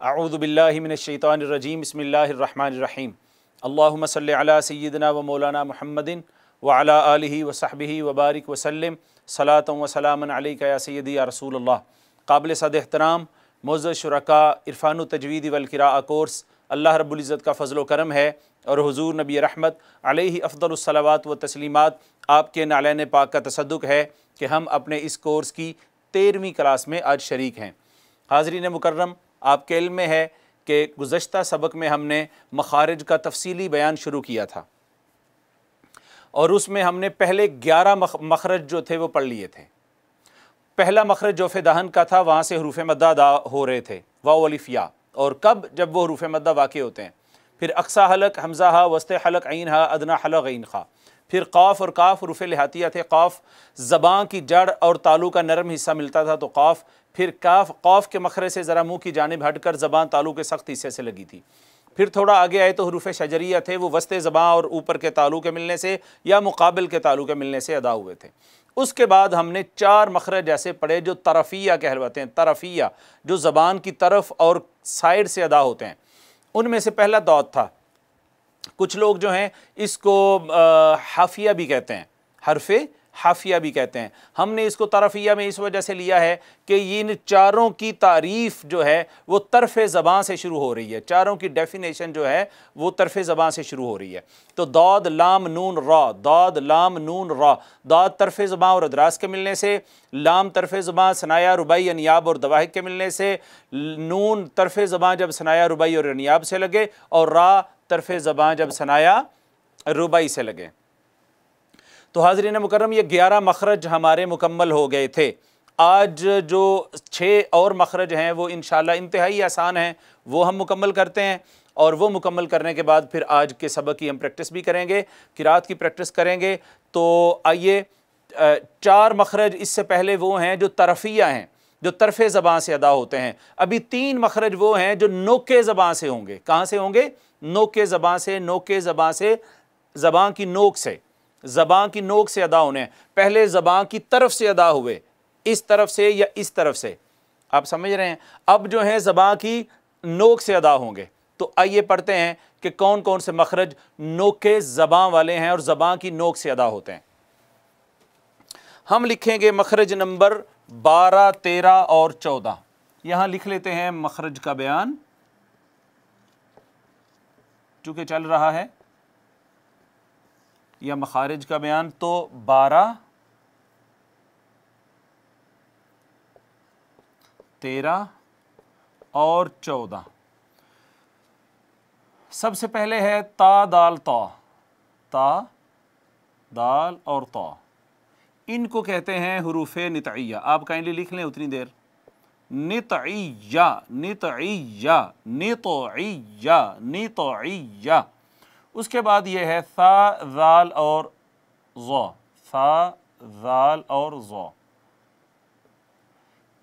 अऊज़ु बिल्लाहि मिनश्शैतानिर्रजीम बिस्मिल्लाहिर्रहमानिर्रहीम अल्लाहुम्मा सल्लि अला सय्यिदिना व मौलाना मुहम्मदिन व अला आलिहि व सहबिहि व बारिक व सल्लिम सलातन व सलामन अलैका या सय्यदी या रसूलल्लाह। काबिल सद एहतराम मुअज़्ज़ज़ शुरका इरफ़ानु तजवीद वल क़िराअ कोर्स अल्लाह रब्बुल इज़्ज़त का फ़ज़ल व करम है और हुज़ूर नबी रहमत अलैहि अफ़ज़लुस सलावात व तस्लीमात आपके नालैन पाक का तसद्दुक़ है कि हम अपने इस कोर्स की 13वीं क्लास में आज शरीक हैं। हाज़रीन मुकर्रम, आपके इल्म में है कि गुज़श्ता सबक में हमने मखारिज का तफसीली बयान शुरू किया था और उसमें हमने पहले 11 मखरज जो थे वो पढ़ लिए थे। पहला मखरज जोफ़ दहन का था, वहाँ से हरूफ मद्दा अदा हो रहे थे, वाव अलिफ या, और कब, जब वो हरूफ मद्दा वाक़ होते हैं। फिर अक्सा हलक हमज़ा हा, वस्ते हलक ऐन हा, अदना हलक ऐन खा। फिर क़ाफ़ और काफ़ हरूफ लिहातिया थे। क़ाफ़ ज़बान की जड़ और तालू का नरम हिस्सा मिलता था तो क़ाफ़। फिर क़ाफ़ के मखरज से ज़रा मुँह की जानिब हटकर ज़बान तालू के सख्त हिस्से से लगी थी। फिर थोड़ा आगे आए तो हरूफ शजरिया थे, वो वस्ते ज़बान और ऊपर के तालू के मिलने से या मुकाबिल के तालू के मिलने से अदा हुए थे। उसके बाद हमने 4 मखरज ऐसे पढ़े जो तरफ़िया कहलवाते हैं। तरफ़िया जो ज़बान की तरफ और साइड से अदा होते हैं। उनमें से पहला दौद था। कुछ लोग जो हैं इसको हाफिया भी कहते हैं, हरफ़े हाफिया भी कहते हैं। हमने इसको तरफ़िया में इस वजह से लिया है कि इन चारों की तारीफ़ जो है वो तरफ़ ज़बान से शुरू हो रही है। चारों की डेफिनेशन जो है वो तरफ़ ज़बान से शुरू हो रही है। तो दाद लाम नून रा, दाद लाम नून रा। दाद तरफ़ ज़बान और अदरास के मिलने से, लाम तरफ़ ज़बान सनाया रुबाई अनियाब और दवाहिक के मिलने से, नून तरफ़ ज़बान जब सनाया रुबाई और अनियाब से लगे, और रा तरफ़ ज़बान जब सनाया रुबाई से लगे। तो हाज़रीन मुकर्रम, ये 11 मखरज हमारे मुकम्मल हो गए थे। आज जो 6 और मखरज हैं वो इंशाअल्लाह इंतहाई आसान हैं, वो हम मुकम्मल करते हैं और वो मुकम्मल करने के बाद फिर आज के सबक की हम प्रैक्टिस भी करेंगे, क़िराअत की प्रैक्टिस करेंगे। तो आइए, 4 मखरज इससे पहले वो हैं जो तरफ़िया हैं, जो तरफ़ ज़बान से अदा होते हैं। अभी 3 मखरज वो हैं जो नोके ज़बान से होंगे। कहाँ से होंगे? नोके ज़बान से। नोके ज़बान से, ज़बान की नोक से, ज़बान की नोक से अदा होने। पहले ज़बान की तरफ से अदा हुए, इस तरफ से या इस तरफ से, आप समझ रहे हैं। अब जो है ज़बान की नोक से अदा होंगे। तो आइए पढ़ते हैं कि कौन कौन से मखरज नोके ज़बान वाले हैं और ज़बान की नोक से अदा होते हैं। हम लिखेंगे मखरज नंबर 12, 13 और 14। यहाँ लिख लेते हैं मखरज का बयान, चूँकि चल रहा है या मखारिज का बयान। तो 12, 13 और 14। सबसे पहले है ता दाल ता, ता दाल और ता। इनको कहते हैं हुरूफ़े नितइया। आप काइंडली लिख लें उतनी देर। नितइया, नितइया, नितइया, नितइया। उसके बाद ये है सा ज़ाल और ज़ा, सा ज़ाल और ज़ा।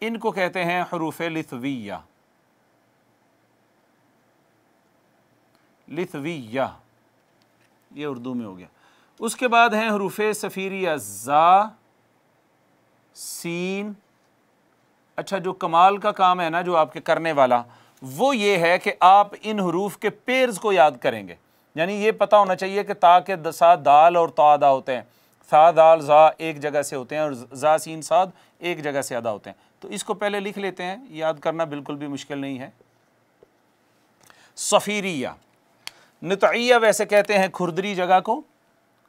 इनको कहते हैं हुरूफ़े लिथविया, लिथविया, ये उर्दू में हो गया। उसके बाद हैं हुरूफ़े सफ़ीरिया, ज़ा, सीन। अच्छा, जो कमाल का काम है ना, जो आपके करने वाला, वो ये है कि आप इन हुरूफ़ के पेयर्स को याद करेंगे। यानी ये पता होना चाहिए कि ता के साथ दाल और ता अदा होते हैं, सा दाल ज़ा एक जगह से होते हैं और ज़ा सीन साद एक जगह से अदा होते हैं। तो इसको पहले लिख लेते हैं, याद करना बिल्कुल भी मुश्किल नहीं है। सफ़ीरिया। नितइया वैसे कहते हैं खुरदरी जगह को,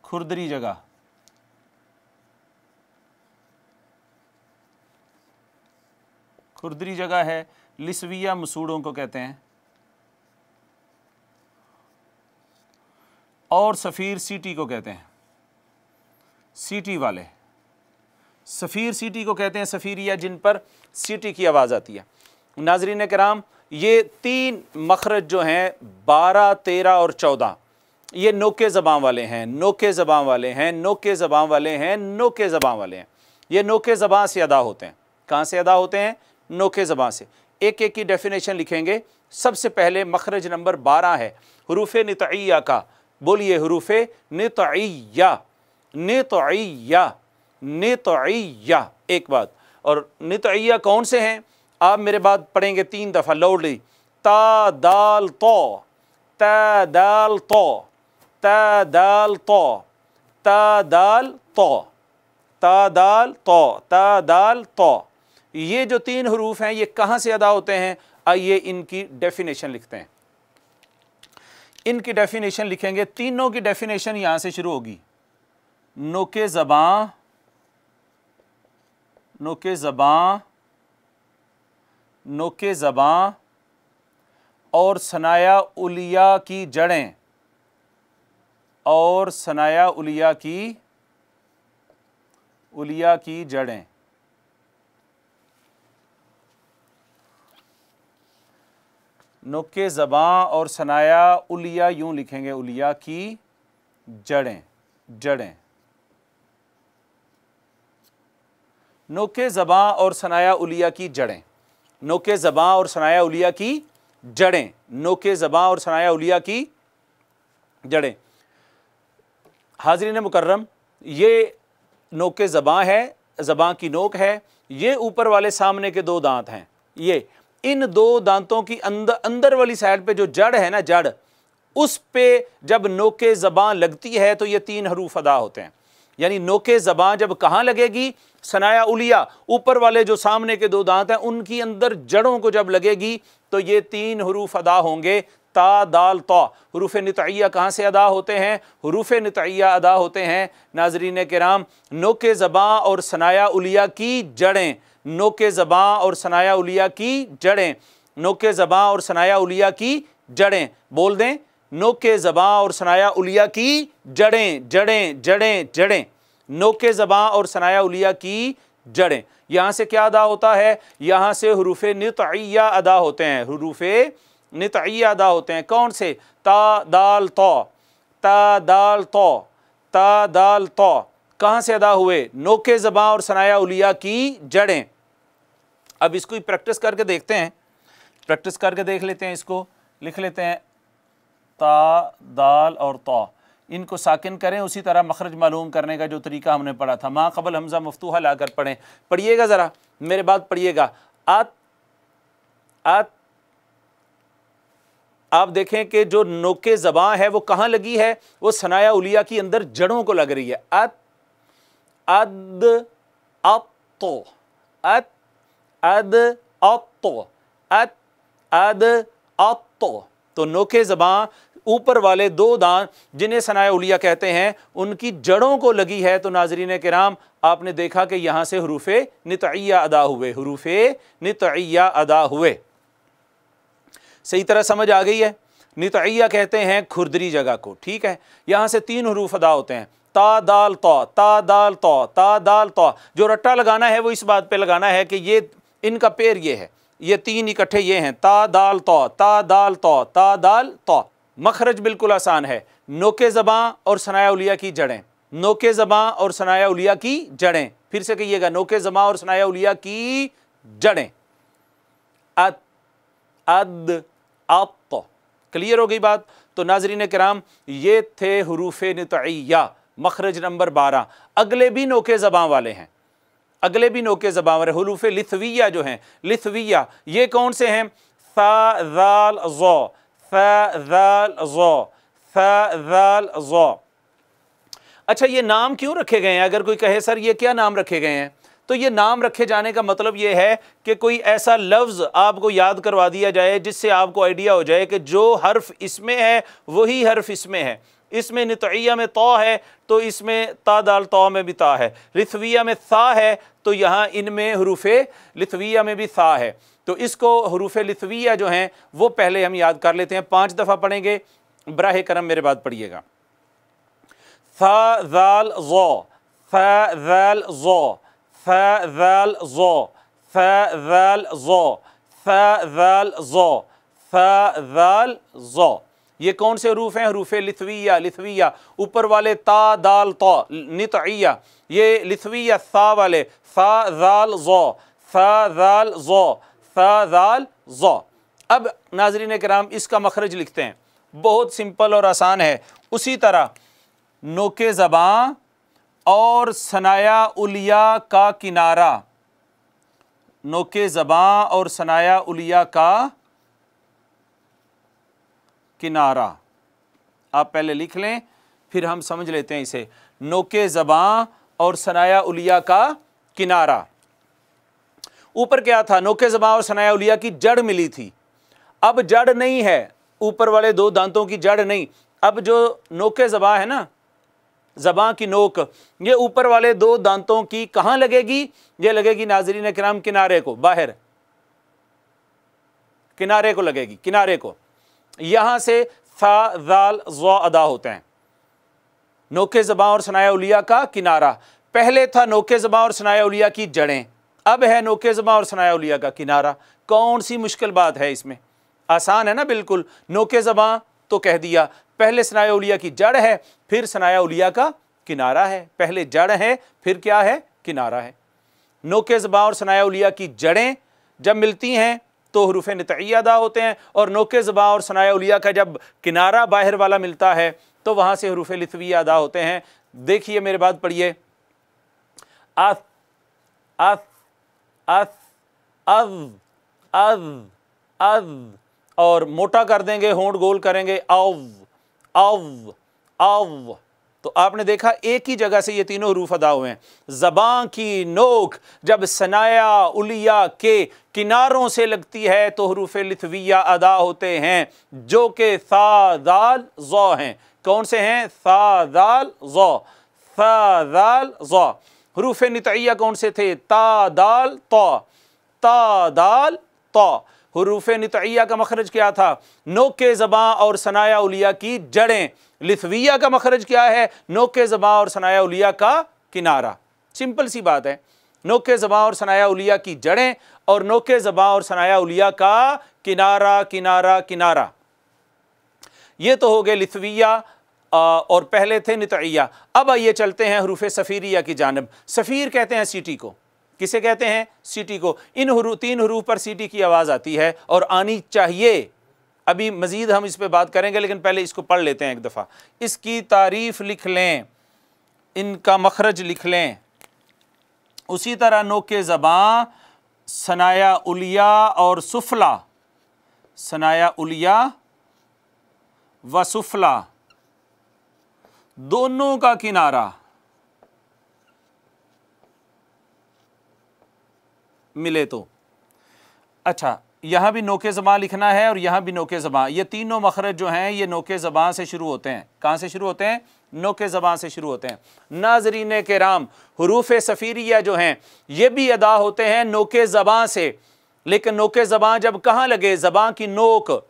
खुरदरी जगह। खुरदरी जगह है। लिस्विया मसूड़ों को कहते हैं। और सफ़ीर सीटी को कहते हैं, सीटी वाले। सफ़ीर सीटी को कहते हैं सफ़ीरिया, जिन पर सीटी की आवाज़ आती है। नाज़रीन कराम, ये 3 मखरज जो हैं 12, 13 और 14, ये नोके ज़बान वाले हैं, नोके ज़बान वाले हैं, नोके ज़बान वाले हैं, नोके ज़बान वाले हैं। ये नोके ज़बान से अदा होते हैं। कहाँ से अदा होते हैं? नोके ज़बान से। एक एक की डेफिनेशन लिखेंगे। सबसे पहले मखरज नंबर 12 है हुरूफ़े नितइया का। बोलिए, हुरूफ़े नितइया, नितइया, नितइया। एक बात, और नितइया कौन से हैं आप मेरे बाद पढ़ेंगे 3 दफ़ा लाउडली। ता दाल तो, ता दाल तो, ता दाल तो, ता दाल तो, ता दाल तो, ता दाल तो। ये जो 3 हरूफ हैं ये कहाँ से अदा होते हैं? आइए इनकी डेफिनेशन लिखते हैं। इनकी डेफिनेशन लिखेंगे, तीनों की डेफिनेशन यहाँ से शुरू होगी। नोके ज़बां, नोके ज़बां, नोके ज़बां और सनाया उलिया की जड़ें, और सनाया उलिया की जड़ें। नोके ज़बां और सनाया उलिया, यूं लिखेंगे, उलिया की जड़ें, जड़ें। नोके ज़बां और सनाया उलिया की जड़ें, नोके ज़बां और सनाया उलिया की जड़ें, नोके ज़बां और सनाया उलिया की जड़ें। हाज़रीन मुकर्रम, ये नोके ज़बां है, ज़बां की नोक है। ये ऊपर वाले सामने के 2 दांत हैं। ये इन 2 दांतों की अंदर वाली साइड पे जो जड़ है ना, जड़, उस पे जब नोके ज़बां लगती है तो ये 3 हरूफ अदा होते हैं। यानी नोके ज़बां जब कहाँ लगेगी? सनाया उलिया, ऊपर वाले जो सामने के 2 दांत हैं उनकी अंदर जड़ों को जब लगेगी तो ये 3 हरूफ अदा होंगे, ता दाल तो। हरूफ नितइया कहाँ से अदा होते हैं? हरूफ नितइया अदा होते हैं नाज़रीन किराम नोके ज़बां और सनाया उलिया की जड़ें, नोके ज़बां और सनाया उलिया की जड़ें, नोके ज़बां और सनाया उलिया की जड़ें। बोल दें, नोके ज़बां और सनाया उलिया की जड़ें, जड़ें, जड़ें, जड़ें, नोके ज़बां और सनाया उलिया की जड़ें। यहाँ से क्या अदा होता है? यहाँ से हरूफ नितइया अदा होते हैं, हरूफ नितइया अदा होते हैं। कौन से? ता दाल तो, ता दाल तो, ता दाल तो। कहाँ से अदा हुए? नोके ज़बां और सनाया उलिया की जड़ें। अब इसको प्रैक्टिस करके देखते हैं, प्रैक्टिस करके देख लेते हैं। इसको लिख लेते हैं, ता दाल और तो, इनको साकिन करें। उसी तरह मखरज मालूम करने का जो तरीका हमने पढ़ा था, माँ क़बल हमज़ा मफ्तूहा लाकर पढ़ें। पढ़िएगा ज़रा, मेरे बात पढ़िएगा। आत, आत। आप देखें कि जो नोके ज़बां है वो कहाँ लगी है? वो सनाया उलिया की अंदर जड़ों को लग रही है। अत, अद, अत्तो, अत, अद, अत्तो, अत, अद, अत्तो। तो नोके ज़बां ऊपर वाले 2 दांत जिन्हें सनाया उलिया कहते हैं उनकी जड़ों को लगी है। तो नाज़रीन किराम आपने देखा कि यहाँ से हरूफ़े नितइया अदा हुए, हरूफ़े नितइया अदा हुए। सही तरह समझ आ गई है? नितइया कहते हैं खुरदरी जगह को, ठीक है। यहाँ से 3 हरूफ अदा होते हैं, ता दाल तो, ता दाल तो, ता दाल तो। जो रट्टा लगाना है वो इस बात पे लगाना है कि ये इनका पैर ये है, ये 3 इकट्ठे ये हैं, ता दाल तो, ता दाल तो, ता दाल तो। मखरज बिल्कुल आसान है, नोके ज़बां और सनाया उलिया की जड़ें, नोके ज़बां और सनाया उलिया की जड़ें। फिर से कहिएगा, नोके ज़बां और सनाया उलिया की जड़ें। अत, अद, अत। क्लियर हो गई बात? तो नाज़रीन किराम ये थे हरूफ़े नितइया, मखरज नंबर 12। अगले भी नोके ज़बां वाले हैं, अगले भी नोके ज़बां वाले हरूफ़े लिथविया जो हैं, लिथविया, ये कौन से हैं? सा ज़ाल ज़ो, सा ज़ाल ज़ो, सा ज़ाल ज़ो। अच्छा, ये नाम क्यों रखे गए हैं? अगर कोई कहे सर ये क्या नाम रखे गए हैं, तो ये नाम रखे जाने का मतलब ये है कि कोई ऐसा लफ्ज़ आपको याद करवा दिया जाए जिससे आपको आइडिया हो जाए कि जो हर्फ इसमें है वही हर्फ इसमें है। इसमें नितइया में तो है तो इसमें ता दाल तो में भी ता है, लिथविया में सा है तो यहाँ इनमें हरूफ़े लिथविया में भी सा है। तो इसको हरूफ़े लिथविया जो हैं वो पहले हम याद कर लेते हैं। 5 दफ़ा पढ़ेंगे, बराह करम मेरे बात पढ़िएगा। सा ज़ाल ज़ो, सा ज़ाल ज़ो, सा ज़ाल ज़ो, सा ज़ाल ज़ो, सा ज़ाल ज़ो, सा ज़ाल ज़ो। ये कौन से हरूफ हैं? हरूफ़े लिथविया, लिथविया। ऊपर वाले ता दाल तो नितइया, ये लिथविया सा वाले, सा ज़ाल ज़ो, सा ज़ाल ज़ो, सा ज़ाल ज़ो। अब नाज़रीन किराम इसका मखरज लिखते हैं, बहुत सिंपल और आसान है। उसी तरह नोके ज़बां और सनाया उलिया का किनारा, नोके ज़बां और सनाया उलिया का किनारा। आप पहले लिख लें, फिर हम समझ लेते हैं इसे। नोके ज़बां और सनाया उलिया का किनारा। ऊपर क्या था? नोके ज़बां और सनाया उलिया की जड़ मिली थी। अब जड़ नहीं है, ऊपर वाले दो दांतों की जड़ नहीं। अब जो नोके ज़बां है ना, ज़बां की नोक, ये ऊपर वाले दो दांतों की कहाँ लगेगी? ये लगेगी नाज़रीन किराम किनारे को, बाहर किनारे को लगेगी, किनारे को। यहां से सा ज़ाल ज़ा अदा होते हैं। नोके ज़बां और सनाया उलिया का किनारा। पहले था नोके ज़बां और सनाया उलिया की जड़ें, अब है नोके ज़बां और सनाया उलिया का किनारा। कौन सी मुश्किल बात है इसमें? आसान है ना बिल्कुल। नोके ज़बां तो कह दिया, पहले सनाया उलिया की जड़ है, फिर सनाया उलिया का किनारा है। पहले जड़ है, फिर क्या है? किनारा है। नोके ज़बां और सनाया उलिया की जड़ें जब मिलती हैं तो हुरूफ़ नितइया अदा होते हैं, और नोके ज़बां और सनाया उलिया का जब किनारा बाहर वाला मिलता है तो वहाँ से हुरूफ़ लिथविया अदा होते हैं। देखिए मेरे बाद पढ़िए। अस अस अस अज़ अज़ अज़, और मोटा कर देंगे, होंठ गोल करेंगे, अव अव अव। तो आपने देखा एक ही जगह से ये तीनों हरूफ अदा हुए हैं। ज़बां की नोक जब सनाया उलिया के किनारों से लगती है तो हरूफ लिथविया अदा होते हैं, जो कि सा दाल ज़ा हैं। कौन से हैं? सा दाल ज़ा, सा दाल ज़ा। हरूफ नितइया कौन से थे? ता दाल ता, ता दाल ता। हुरूफ़ नितइया का मखरज क्या था? नोके ज़बां और सनाया उलिया की जड़ें। लिथविया का मखरज क्या है? नोके ज़बां और सनाया उलिया का किनारा। सिंपल सी बात है। नोके ज़बां और सनाया उलिया की जड़ें और नोके ज़बां और सनाया उलिया का किनारा किनारा किनारा। ये तो हो गए लिथविया और पहले थे नितइया। अब आइए चलते हैं हुरूफ़ सफ़ीरिया की जानिब। सफ़ीर कहते हैं सीटी को। किसे कहते हैं? सीटी को। इन तीन हरूफ पर सीटी की आवाज़ आती है और आनी चाहिए। अभी मज़ीद हम इस पर बात करेंगे, लेकिन पहले इसको पढ़ लेते हैं एक दफ़ा। इसकी तारीफ़ लिख लें, इनका मखरज लिख लें। उसी तरह नोके ज़बां, सनाया उलिया और सुफला, सनाया उलिया व सुफला दोनों का किनारा मिले तो। अच्छा, यहाँ भी नोके ज़बां लिखना है और यहाँ भी नोके ज़बां। ये तीनों मखरज जो हैं ये नोके ज़बां से शुरू होते हैं। कहाँ से शुरू होते हैं? नोके ज़बां से शुरू होते हैं। नाज़रीन किराम, हुरूफ़ सफ़ीरिया जो हैं ये भी अदा होते हैं नोके ज़बां से, लेकिन नोके ज़बां जब कहाँ लगे? ज़बां की नोक,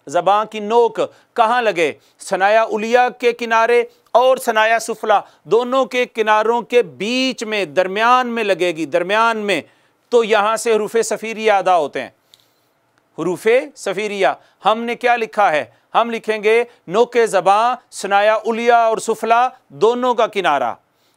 ज़बां की नोक कहाँ लगे? सनाया उलिया के किनारे और सनाया सुफला दोनों के किनारों के बीच में, दरमियान में लगेगी, दरमियान में। तो यहाँ से हुरूफ़ सफ़ीरिया अदा होते हैं। हुरूफ़ सफ़ीरिया हमने क्या लिखा है? हम लिखेंगे नोके ज़बां, सनाया उलिया और सुफला दोनों का किनारा।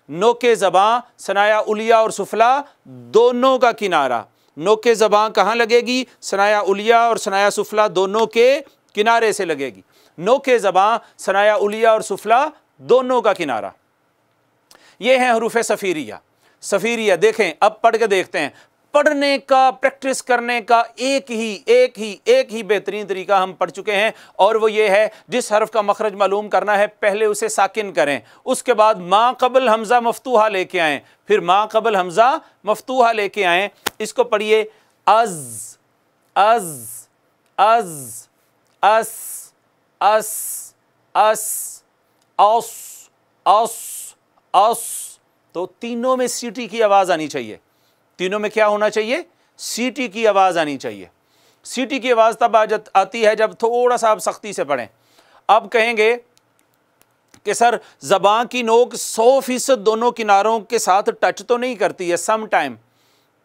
नोके ज़बां, सनाया उलिया और सुफला दोनों का किनारा। नोके ज़बां कहाँ लगेगी? सनाया उलिया और सनाया सुफला दोनों के किनारे से लगेगी। नोके ज़बां, सनाया उलिया और सुफला दोनों का किनारा। ये हैं हुरूफ़ सफ़ीरिया। सफ़ीरिया देखें, अब पढ़ के देखते हैं। पढ़ने का, प्रैक्टिस करने का एक ही बेहतरीन तरीका हम पढ़ चुके हैं, और वो ये है, जिस हर्फ का मखरज मालूम करना है पहले उसे साकिन करें, उसके बाद माँ कबल हमज़ा मफ्तूहा लेके आएँ, फिर माँ कबल हमज़ा मफ्तूहा लेके आएँ। इसको पढ़िए। अज़ अज़ अज़ अस अस अस औस औस औस। तो तीनों में सीटी की आवाज़ आनी चाहिए। तीनों में क्या होना चाहिए? सीटी की आवाज़ आनी चाहिए। सीटी की आवाज़ तब आती है जब थोड़ा सा आप सख्ती से पढ़ें। अब कहेंगे कि सर ज़बां की नोक 100% दोनों किनारों के साथ टच तो नहीं करती है सम टाइम।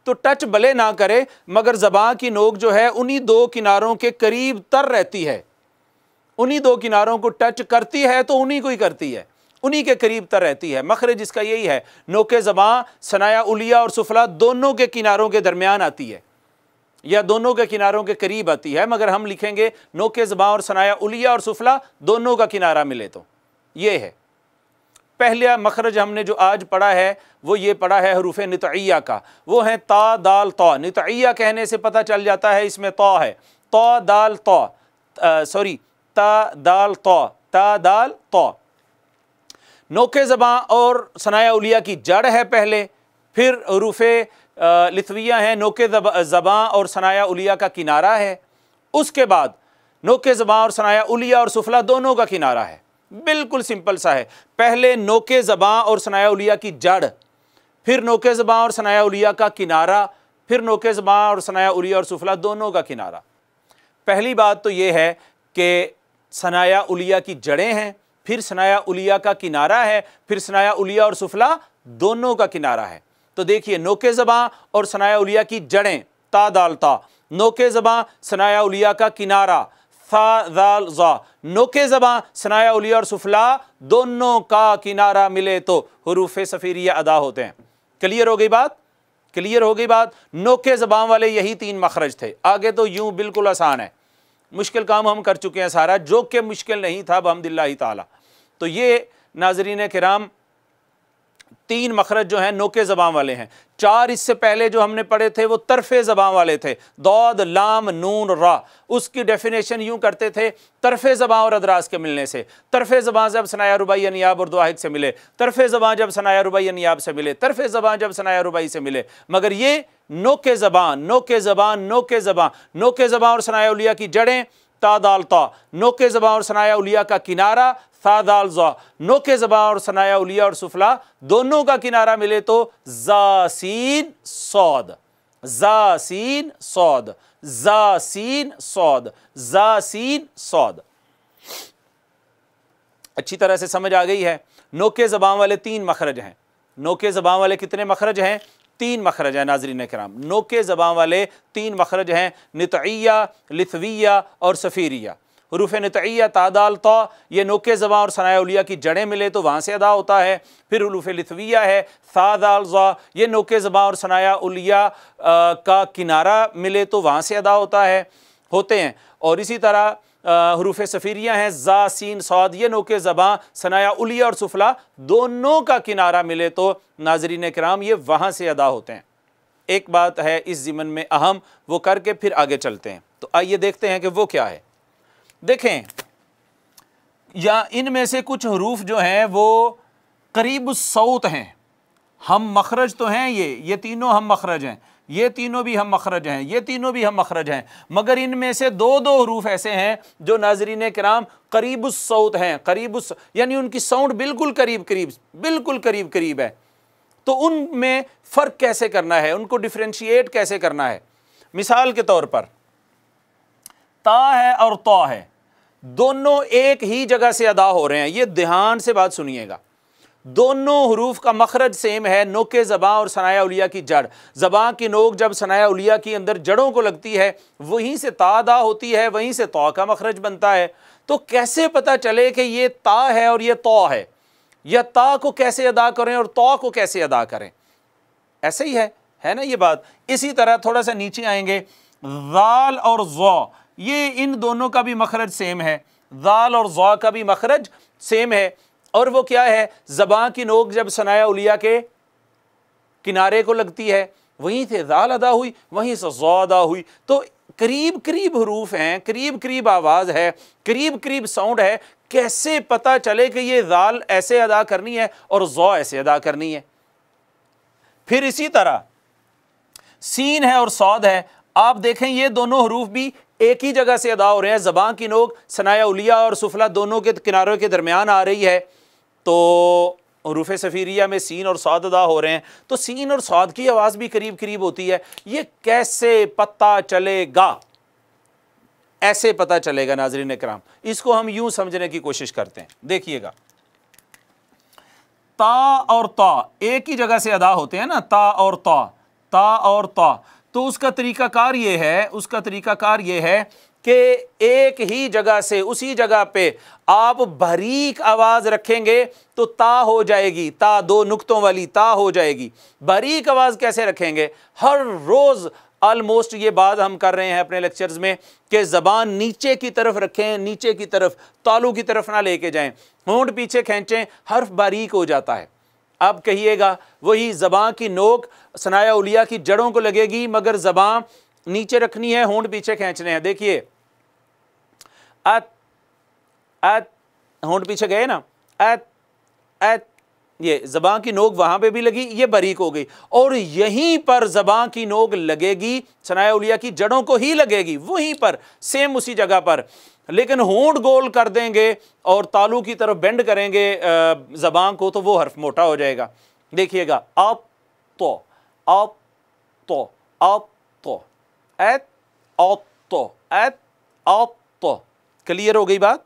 तो टच भले ना करे, मगर ज़बां की नोक जो है उन्हीं दो किनारों के करीब तर रहती है। उन्हीं दो किनारों को टच करती है तो उन्हीं को ही करती है, उन्हीं के करीब तर रहती है। मखरज इसका यही है। नोके ज़बां, सनाया उलिया और सुफला दोनों के किनारों के दरमियान आती है या दोनों के किनारों के करीब आती है, मगर हम लिखेंगे नोके ज़बां और सनाया उलिया और सुफला दोनों का किनारा मिले तो। ये है पहला मखरज। हमने जो आज पढ़ा है वो ये पढ़ा है हुरूफ़ नितइया का, वो है ता दाल ता। नितइया कहने से पता चल जाता है इसमें ता है। ता दाल ता, सॉरी ता दाल तौ, ता दाल तौ। नोके ज़बां और सनाया उलिया की जड़ है पहले, फिर हरूफ़े लिथविया हैं, नोके ज़बां और सनाया उलिया का किनारा है, उसके बाद नोके ज़बां और सनाया उलिया और सुफला दोनों का किनारा है। बिल्कुल सिंपल सा है, पहले नोके ज़बां और सनाया उलिया की जड़, फिर नोके ज़बां और सनाया उलिया का किनारा, फिर नोके ज़बां और सनाया उलिया और सुफला दोनों का किनारा। पहली बात तो ये है कि सनाया उलिया की जड़ें हैं, फिर सनाया उलिया का किनारा है, फिर सनाया उलिया और सुफला दोनों का किनारा है। तो देखिए, नोके ज़बां और सनाया उलिया की जड़ें ता दाल ता, नोके ज़बां सनाया उलिया का किनारा सा दाल ज़ा, नोके ज़बां सनाया उलिया और सुफला दोनों का किनारा मिले तो हुरूफ़ सफ़ीरिया अदा होते हैं। क्लियर हो गई बात? क्लियर हो गई बात? नोके ज़बां वाले यही 3 मखरज थे। आगे तो यूं बिल्कुल आसान है, मुश्किल काम हम कर चुके हैं सारा, जो कि मुश्किल नहीं था बिहम्दिल्लाहि ताला। तो ये नाज़रीन किराम 3 मखरज जो हैं नोके ज़बां वाले हैं। 4 इससे पहले जो हमने पढ़े थे वो तरफ़े ज़बां वाले थे, दौद लाम नून रा। उसकी डेफिनेशन यूं करते थे, तरफ़े ज़बां और अदरास के मिलने से, तरफ़े ज़बां जब सनाया रुबाई नियाब और दुआहिद से मिले, तरफ़े ज़बां जब सनाया रुबाई नियाब से मिले, तरफ़े ज़बां जब सनाया रुबाई से मिले। मगर ये नोके ज़बां नोके ज़बां नोके ज़बां, नोके ज़बां और सनाया उलिया की जड़ें ता दाल ता, नोके ज़बां और सनाया उलिया का किनारा सा दाल ज़ा, नोके ज़बां और सनाया उलिया और सुफला दोनों का किनारा मिले तो जा सीन सौद, जा सीन सौद, जा सीन सौद, जा सीन सौद। अच्छी तरह से समझ आ गई है? नोके ज़बां वाले 3 मखरज हैं। नोके ज़बां वाले कितने मखरज हैं? 3 मखरज हैं नाज़रीन किराम। नोके ज़बां वाले 3 मखरज हैं, नितइया, लिथविया और सफ़ीरिया। हुरूफ़ नितइया तादाल ता, ये नोके ज़बां और सनाया उलिया की जड़ें मिले तो वहाँ से अदा होता है। फिर हुरूफ़ लिथविया है सादाल ज़ा, ये नोके ज़बां और सनाया उलिया का किनारा मिले तो वहाँ से अदा होते हैं। और इसी तरह हुरूफ़ सफ़ीरिया हैं जा सीन सौद, ये नोके ज़बां सनाया उलिया और सुफला दोनों का किनारा मिले तो नाज़रीन किराम ये वहाँ से अदा होते हैं। एक बात है इस ज़िमन में अहम, वो करके फिर आगे चलते हैं। तो आइए देखते हैं कि वो क्या है। देखें, या इनमें से कुछ हरूफ जो हैं वो करीब सौत हैं, हम मखरज तो हैं, ये तीनों हम मखरज हैं, ये तीनों भी हम मखरज हैं, ये तीनों भी हम मखरज हैं। मगर इनमें से 2-2 हरूफ ऐसे हैं जो नाज़रीन किराम करीब सौत हैं, करीब यानी उनकी साउंड बिल्कुल करीब करीब है। तो उनमें फ़र्क कैसे करना है, उनको डिफ्रेंशिएट कैसे करना है? मिसाल के तौर पर ता है और तौ है, दोनों एक ही जगह से अदा हो रहे हैं। ये ध्यान से बात सुनिएगा, दोनों हरूफ का मखरज सेम है, नोके ज़बां और सनाया उलिया की जड़। ज़बां की नोक जब सनाया उलिया की अंदर जड़ों को लगती है, वहीं से ता अदा होती है, वहीं से तौ का मखरज बनता है। तो कैसे पता चले कि ये ता है और ये तौ है, या ता को कैसे अदा करें और तौ को कैसे अदा करें? ऐसे ही है ना ये बात। इसी तरह थोड़ा सा नीचे आएंगे, ज़ाल और ज़ौ, ये इन दोनों का भी मखरज सेम है, ज़ाल और ज़ौ का भी मखरज सेम है। और वो क्या है? ज़बां की नोक जब सनाया उलिया के किनारे को लगती है, वहीं से ज़ाल अदा हुई, वहीं से ज़ौ अदा हुई। तो करीब करीब हरूफ हैं, करीब करीब आवाज़ है, करीब करीब साउंड है। कैसे पता चले कि ये ज़ाल ऐसे अदा करनी है और ज़ौ ऐसे अदा करनी है? फिर इसी तरह सीन है और सौद है, आप देखें ये दोनों हरूफ भी एक ही जगह से अदा हो रहे हैं। ज़बां की नोक सनाया उलिया और सुफला दोनों के किनारों के दरमियान आ रही है, तो हरूफ़ सफ़ीरिया में सीन और सौद अदा हो रहे हैं। तो सीन और सौद की आवाज़ भी करीब करीब होती है। ये कैसे पता चलेगा? ऐसे पता चलेगा नाज़रीन इकराम। इसको हम यूं समझने की कोशिश करते हैं। देखिएगा, ता और ता एक ही जगह से अदा होते हैं ना, ता और ता, ता और ता। तो उसका तरीक़ाकार ये है कि एक ही जगह से उसी जगह पे आप बारीक आवाज़ रखेंगे तो ता हो जाएगी, ता 2 नुक्तों वाली ता हो जाएगी। बारीक आवाज़ कैसे रखेंगे? हर रोज़ ऑलमोस्ट ये बात हम कर रहे हैं अपने लेक्चर्स में कि ज़बान नीचे की तरफ रखें, नीचे की तरफ, तालू की तरफ ना लेके जाएं, होंठ पीछे खींचें, हर्फ बारीक हो जाता है। अब कहिएगा, वही ज़बान की नोक सनाया उलिया की जड़ों को लगेगी, मगर ज़बान नीचे रखनी है, होंठ पीछे खींचने हैं। देखिए, अत, अत, होंठ पीछे गए ना, अत, अत, ये ज़बान की नोक वहाँ पे भी लगी, ये बारीक हो गई, और यहीं पर ज़बान की नोक लगेगी, सनाए उलिया की जड़ों को ही लगेगी, वहीं पर सेम उसी जगह पर। लेकिन होंठ गोल कर देंगे और तालू की तरफ बेंड करेंगे ज़बान को, तो वो हर्फ मोटा हो जाएगा। देखिएगा, आप तो, आप तो, आप तो, एत, आप तो, एत, आप तो। क्लियर हो गई बात।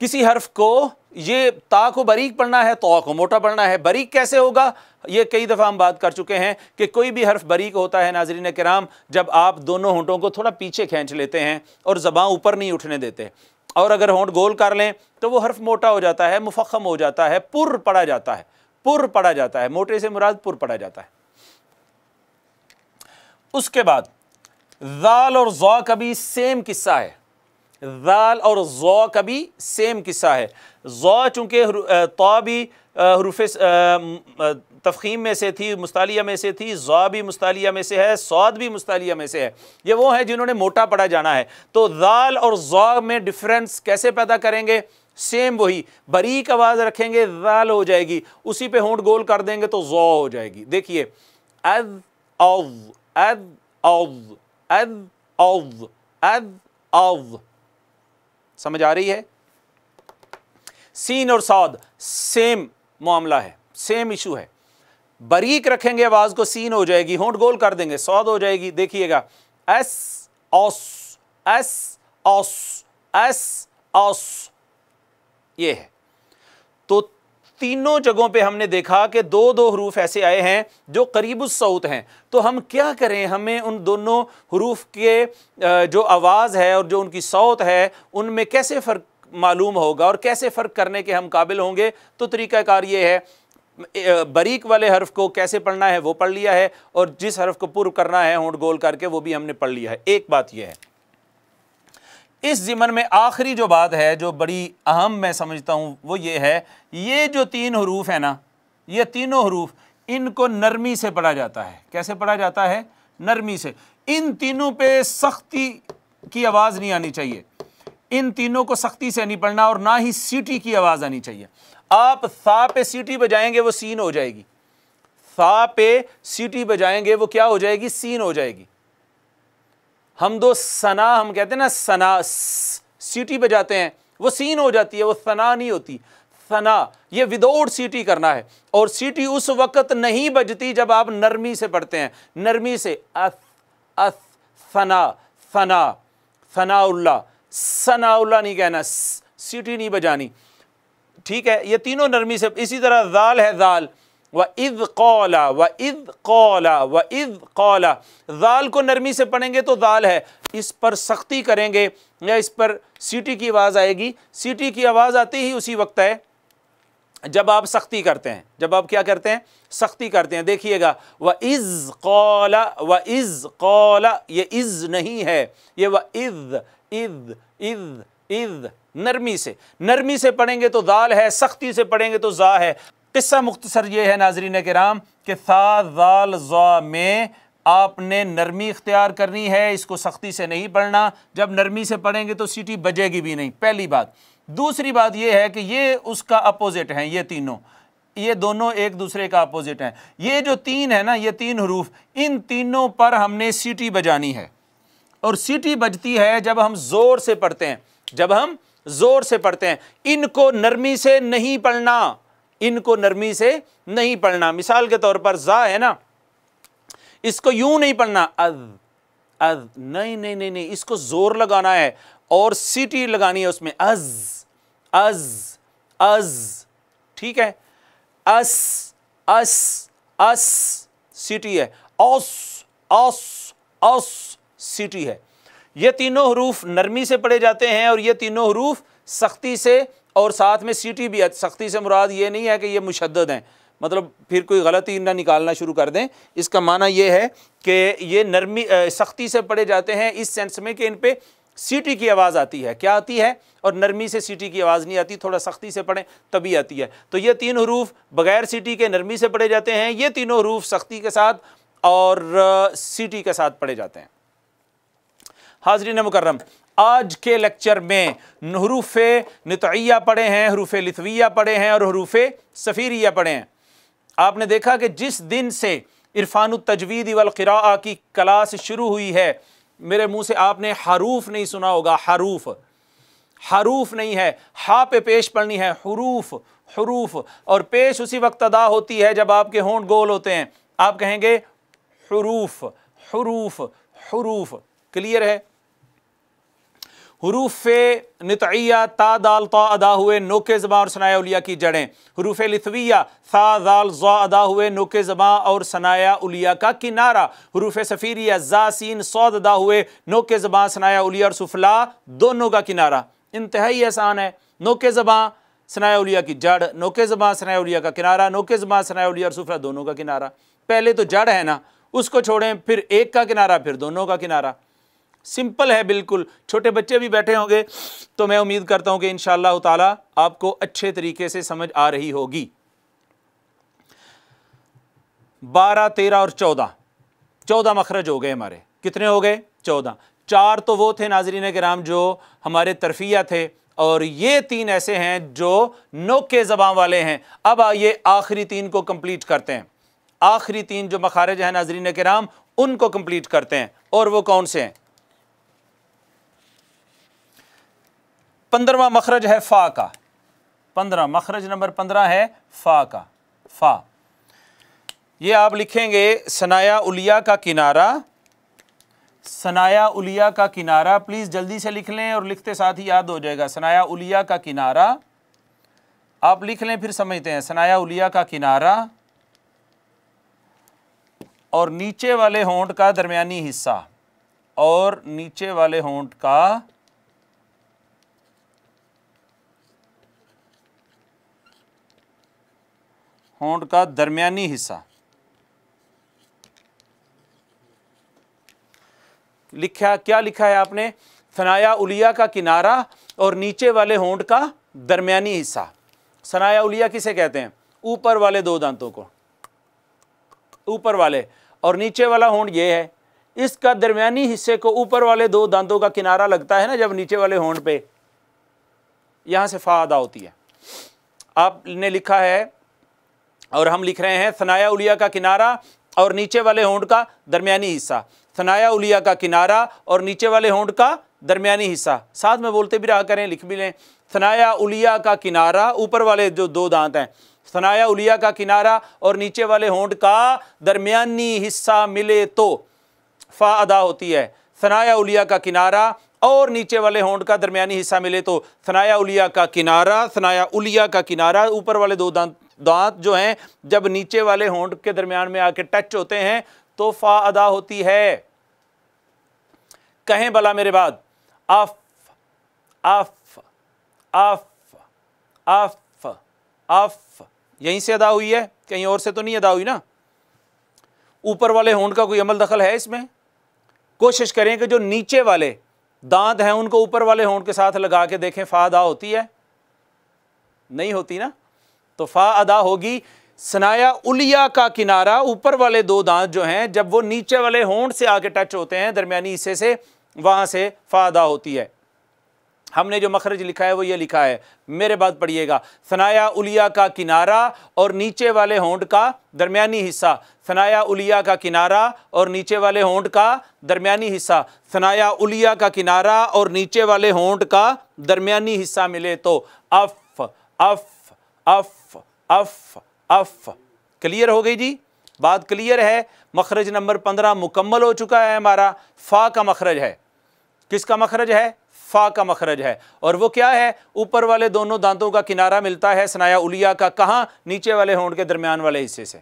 किसी हर्फ को, ये ता को बारीक पढ़ना है, तो को मोटा पढ़ना है। बारीक कैसे होगा, ये कई दफ़ा हम बात कर चुके हैं कि कोई भी हर्फ बारीक होता है नाज़रीन किराम जब आप दोनों होंठों को थोड़ा पीछे खींच लेते हैं और ज़बान ऊपर नहीं उठने देते, और अगर होंठ गोल कर लें तो वो हर्फ मोटा हो जाता है, मुफख्खम हो जाता है, पुर पढ़ा जाता है, पुर पढ़ा जाता है। मोटे से मुराद पुर पढ़ा जाता है। उसके बाद ज़ाल और ज़ा का भी सेम किस्सा है। ज़ाल और ज़ा का भी सेम किस्सा है। ज़ा चूँकि ता भी हुरूफ तफ़ख़ीम में से थी, मुस्तालिया में से थी, ज़ा भी मुस्तालिया में से है, सौद भी मुस्तालिया में से है। ये वो है जिन्होंने मोटा पढ़ा जाना है। तो ज़ाल और ज़ा में डिफरेंस कैसे पैदा करेंगे, सेम वही, बारीक आवाज़ रखेंगे ज़ाल हो जाएगी, उसी पे होंठ गोल कर देंगे तो ज़ा हो जाएगी। देखिए, अज़ औज़, अज़ औज़, अज़ औज़, अज़ औज़, समझ आ रही है। सीन और साद सेम मामला है, सेम इशू है। बारीक रखेंगे आवाज को, सीन हो जाएगी, होंठ गोल कर देंगे साद हो जाएगी। देखिएगा, एस औस, एस औस, एस औस, ये है। तो तीनों जगहों पे हमने देखा कि दो दो हरूफ ऐसे आए हैं जो करीबुस सौत हैं। तो हम क्या करें, हमें उन दोनों हरूफ के जो आवाज़ है और जो उनकी सौत है उनमें कैसे फ़र्क मालूम होगा और कैसे फ़र्क करने के हम काबिल होंगे। तो तरीक़ाकार ये है, बारीक वाले हर्फ को कैसे पढ़ना है वो पढ़ लिया है, और जिस हर्फ को पुर करना है होंठ गोल करके वो भी हमने पढ़ लिया है। एक बात यह है, इस ज़िमन में आखिरी जो बात है जो बड़ी अहम मैं समझता हूँ वो ये है, ये जो तीन हरूफ है ना, ये तीनों हरूफ इनको नरमी से पढ़ा जाता है। कैसे पढ़ा जाता है, नरमी से। इन तीनों पे सख्ती की आवाज़ नहीं आनी चाहिए, इन तीनों को सख्ती से नहीं पढ़ना, और ना ही सीटी की आवाज़ आनी चाहिए। आप सा पे सीटी बजाएंगे वो सीन हो जाएगी, सा पे सीटी बजाएंगे वो क्या हो जाएगी, सीन हो जाएगी। हम दो सना, हम कहते हैं ना सना, सीटी बजाते हैं वो सीन हो जाती है, वो सना नहीं होती। सना ये विदाउट सीटी करना है, और सीटी उस वक्त नहीं बजती जब आप नरमी से पढ़ते हैं। नरमी से अस, अस, सना, सना, सनाउल्ला, सनाउल्ला नहीं कहना, सीटी नहीं बजानी, ठीक है। ये तीनों नरमी से। इसी तरह ज़ाल है, ज़ाल, व इज़ क़ौला, व इज़ क़ौला, व इज़ क़ौला। ज़ाल को नरमी से पढ़ेंगे तो ज़ाल है, इस पर सख्ती करेंगे या इस पर सीटी की आवाज़ आएगी। सीटी की आवाज़ आती ही उसी वक्त है जब आप सख्ती करते हैं, जब आप क्या करते हैं, सख्ती करते हैं। देखिएगा, व इज़ क़ौला, व इज़ क़ौला, ये इज़ नहीं है, ये व इज़, इज़, इज़, इज़, नरमी से। नरमी से पढ़ेंगे तो ज़ाल है, सख्ती से पढ़ेंगे तो ज़ा है। किस्सा मुख्तसर ये है नाज़रीन किराम कि सा ज़ाल ज़ा में आपने नरमी इख्तियार करनी है, इसको सख्ती से नहीं पढ़ना। जब नरमी से पढ़ेंगे तो सीटी बजेगी भी नहीं, पहली बात। दूसरी बात यह है कि ये उसका अपोजिट हैं, ये तीनों, ये दोनों एक दूसरे का अपोजिट हैं। ये जो तीन है ना, ये तीन हरूफ, इन तीनों पर हमने सीटी बजानी है, और सीटी बजती है जब हम ज़ोर से पढ़ते हैं, जब हम ज़ोर से पढ़ते हैं। इनको नरमी से नहीं पढ़ना, इनको नरमी से नहीं पढ़ना। मिसाल के तौर पर ज़ा है ना, इसको यूं नहीं पढ़ना अज़, अज़, नहीं नहीं नहीं नहीं, इसको जोर लगाना है और सीटी लगानी है उसमें, अज़, अज़, अज़, ठीक है। अस, अस, अस सीटी है, औस, औस, औस सीटी है। ये तीनों हरूफ नरमी से पढ़े जाते हैं, और ये तीनों हरूफ सख्ती से, और साथ में सीटी भी है। सख्ती से मुराद ये नहीं है कि ये मुशद्दद हैं, मतलब फिर कोई गलती ना निकालना शुरू कर दें। इसका माना ये है कि ये नरमी सख्ती से पढ़े जाते हैं इस सेंस में कि इन पे सीटी की आवाज़ आती है। क्या आती है, और नरमी से सीटी की आवाज़ नहीं आती, थोड़ा सख्ती से पढ़ें तभी आती है। तो ये तीन हरूफ बग़ैर सीटी के नरमी से पढ़े जाते हैं, ये तीनों हरूफ सख्ती के साथ और सीटी के साथ पढ़े जाते हैं। हाज़रीन मुकर्रम, आज के लेक्चर में हरूफ नितइया पढ़े हैं, हरूफ लिथविया पढ़े हैं और हरूफ सफ़ीरिया पढ़े हैं। आपने देखा कि जिस दिन से इरफानुत तजवीद वल क़िराअह की क्लास शुरू हुई है, मेरे मुंह से आपने हरूफ नहीं सुना होगा। हरूफ नहीं है, हा पे पेश पढ़नी है, हुरूफ। और पेश उसी वक्त अदा होती है जब आपके होंठ गोल होते हैं। आप कहेंगे हुरूफ। क्लियर है? हरूफ नितइया ता दाल ता अदा हुए नोके ज़बां और सनाया उलिया की जड़ें। हरूफ लिथविया सा दाल ज़ा अदा हुए नोके ज़बां और सनाया उलिया का किनारा। हरूफ सफ़ीरिया ज़ा सीन सौद अदा हुए नोके ज़बां सनाया उलिया और सुफला दोनों का किनारा। इंतहाई आसान है। नोके ज़बां सनाया उलिया की जड़, नोके ज़बां सनाया उलिया का किनारा, नोके ज़बां सनाया उलिया और सुफला दोनों का किनारा। पहले तो जड़ है ना, उसको छोड़ें, फिर एक का किनारा, फिर दोनों का किनारा। सिंपल है बिल्कुल। छोटे बच्चे भी बैठे होंगे तो मैं उम्मीद करता हूं कि इंशाअल्लाह ताला आपको अच्छे तरीके से समझ आ रही होगी। 12, 13 और 14 मखरज हो गए हमारे। कितने हो गए? 14। 4 तो वो थे नाज़रीन किराम जो हमारे तरफिया थे, और ये 3 ऐसे हैं जो नोके ज़बां वाले हैं। अब आइए आखिरी 3 को कंप्लीट करते हैं। आखिरी 3 जो मखारज हैं नाज़रीन किराम, उनको कंप्लीट करते हैं। और वो कौन से हैं? 15वां मखरज है फ़ा का। 15 मखरज नंबर 15 है फ़ा का। फ़ा, ये आप लिखेंगे सनाया उलिया का किनारा। सनाया उलिया का किनारा, प्लीज़ जल्दी से लिख लें और लिखते साथ ही याद हो जाएगा। सनाया उलिया का किनारा आप लिख लें, फिर समझते हैं। सनाया उलिया का किनारा और नीचे वाले होंठ का दरमियानी हिस्सा, और नीचे वाले होंठ का दरमियानी हिस्सा लिखा। क्या लिखा है आपने? सनाया उलिया का किनारा और नीचे वाले होंठ का दरमियानी हिस्सा। सनाया उलिया किसे कहते हैं? ऊपर वाले 2 दांतों को, ऊपर वाले, और नीचे वाला होंठ ये है। इसका दरमियानी हिस्से को ऊपर वाले 2 दांतों का किनारा लगता है ना, जब नीचे वाले होंठ पे, यहां से फ़ा अदा होती है। आपने लिखा है और हम लिख रहे हैं सनाया उलिया का किनारा और नीचे वाले होंठ का दरमियानी हिस्सा। सनाया उलिया का किनारा और नीचे वाले होंठ का दरमियानी हिस्सा। साथ में बोलते भी रहा करें, लिख भी लें। सनाया उलिया का किनारा, ऊपर वाले जो 2 दांत हैं, सनाया उलिया का किनारा और नीचे वाले होंठ का दरमियानी हिस्सा मिले तो फ़ा अदा होती है। सनाया उलिया का किनारा और नीचे वाले होंठ का दरमियानी हिस्सा मिले तो सनाया उलिया का किनारा। सनाया उलिया का किनारा, ऊपर वाले 2 दांत जो हैं जब नीचे वाले होंठ के दरमियान में आके टच होते हैं तो फ़ा अदा होती है। कहें भला मेरे बाद, of of of of of, यहीं से अदा हुई है, कहीं और से तो नहीं अदा हुई ना? ऊपर वाले होंठ का कोई अमल दखल है इसमें? कोशिश करें कि जो नीचे वाले दांत हैं उनको ऊपर वाले होंठ के साथ लगा के देखें, फ़ा अदा होती है? नहीं होती ना। तो फ़ा अदा होगी सनाया उलिया का किनारा, ऊपर वाले 2 दांत जो हैं जब वो नीचे वाले होंठ से आके टच होते हैं दरमियानी हिस्से से, वहां से फ़ा अदा होती है। हमने जो मखरज लिखा है वो ये लिखा है, मेरे बाद पढ़िएगा। सनाया उलिया का किनारा और नीचे वाले होंठ का दरमियानी हिस्सा। सनाया उलिया का किनारा और नीचे वाले होंठ का दरमियानी हिस्सा। सनाया उलिया का किनारा और नीचे वाले होंठ का दरमियानी हिस्सा मिले तो of of of of of. Clear हो गई जी? बात क्लियर है। मखरज नंबर 15 मुकम्मल हो चुका है हमारा। फ़ा का मखरज है। किसका मखरज है? फ़ा का मखरज है। और वो क्या है? ऊपर वाले दोनों दांतों का किनारा मिलता है सनाया उलिया का। कहाँ? नीचे वाले होंठ के दरमियान वाले हिस्से से।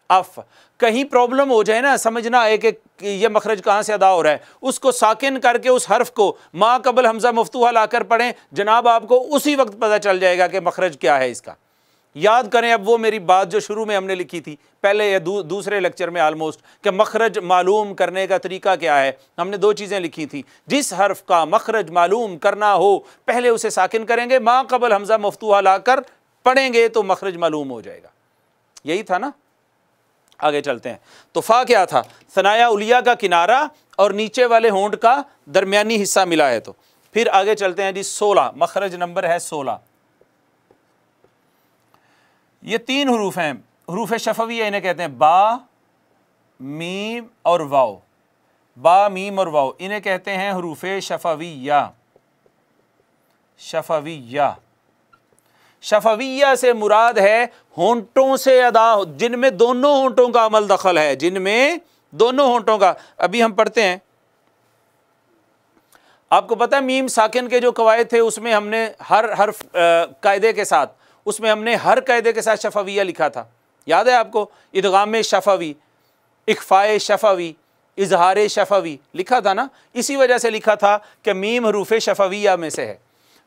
अफ। कहीं प्रॉब्लम हो जाए ना, समझना है कि ये मखरज कहाँ से अदा हो रहा है, उसको साकिन करके उस हर्फ को मा कबल हमजा मफ्तूहा लाकर पढ़ें, जनाब आपको उसी वक्त पता चल जाएगा कि मखरज क्या है इसका। याद करें अब वो मेरी बात जो शुरू में हमने लिखी थी, पहले या दूसरे लेक्चर में ऑलमोस्ट, कि मखरज मालूम करने का तरीका क्या है। हमने 2 चीज़ें लिखी थी। जिस हर्फ का मखरज मालूम करना हो पहले उसे साकिन करेंगे, मा कबल हमजा मफ्तूहा लाकर पढ़ेंगे तो मखरज मालूम हो जाएगा। यही था ना? आगे चलते हैं। तो फ़ा क्या था? सनाया उलिया का किनारा और नीचे वाले होंठ का दरमियानी हिस्सा मिला है तो फिर आगे चलते हैं जी 16, मखरज नंबर है 16। ये 3 हरूफ हैं, हरूफ शफवी इन्हें कहते हैं, बा, मीम और वाओ। बा, मीम और वाओ इन्हें कहते हैं हरूफ शफविया। शफविया, शफविया से मुराद है होंठों से अदा, जिनमें दोनों होंठों का अमल दखल है, जिनमें दोनों होंठों का। अभी हम पढ़ते हैं, आपको पता है मीम साकिन के जो कवायद थे उसमें हमने हर हर्फ कायदे के साथ, उसमें हमने हर कायदे के साथ शफविया लिखा था, याद है आपको? इदगाम शफवी, इख्फाए शफवी, इजहार शफवी लिखा था ना। इसी वजह से लिखा था कि मीम हरूफ शफविया में से है।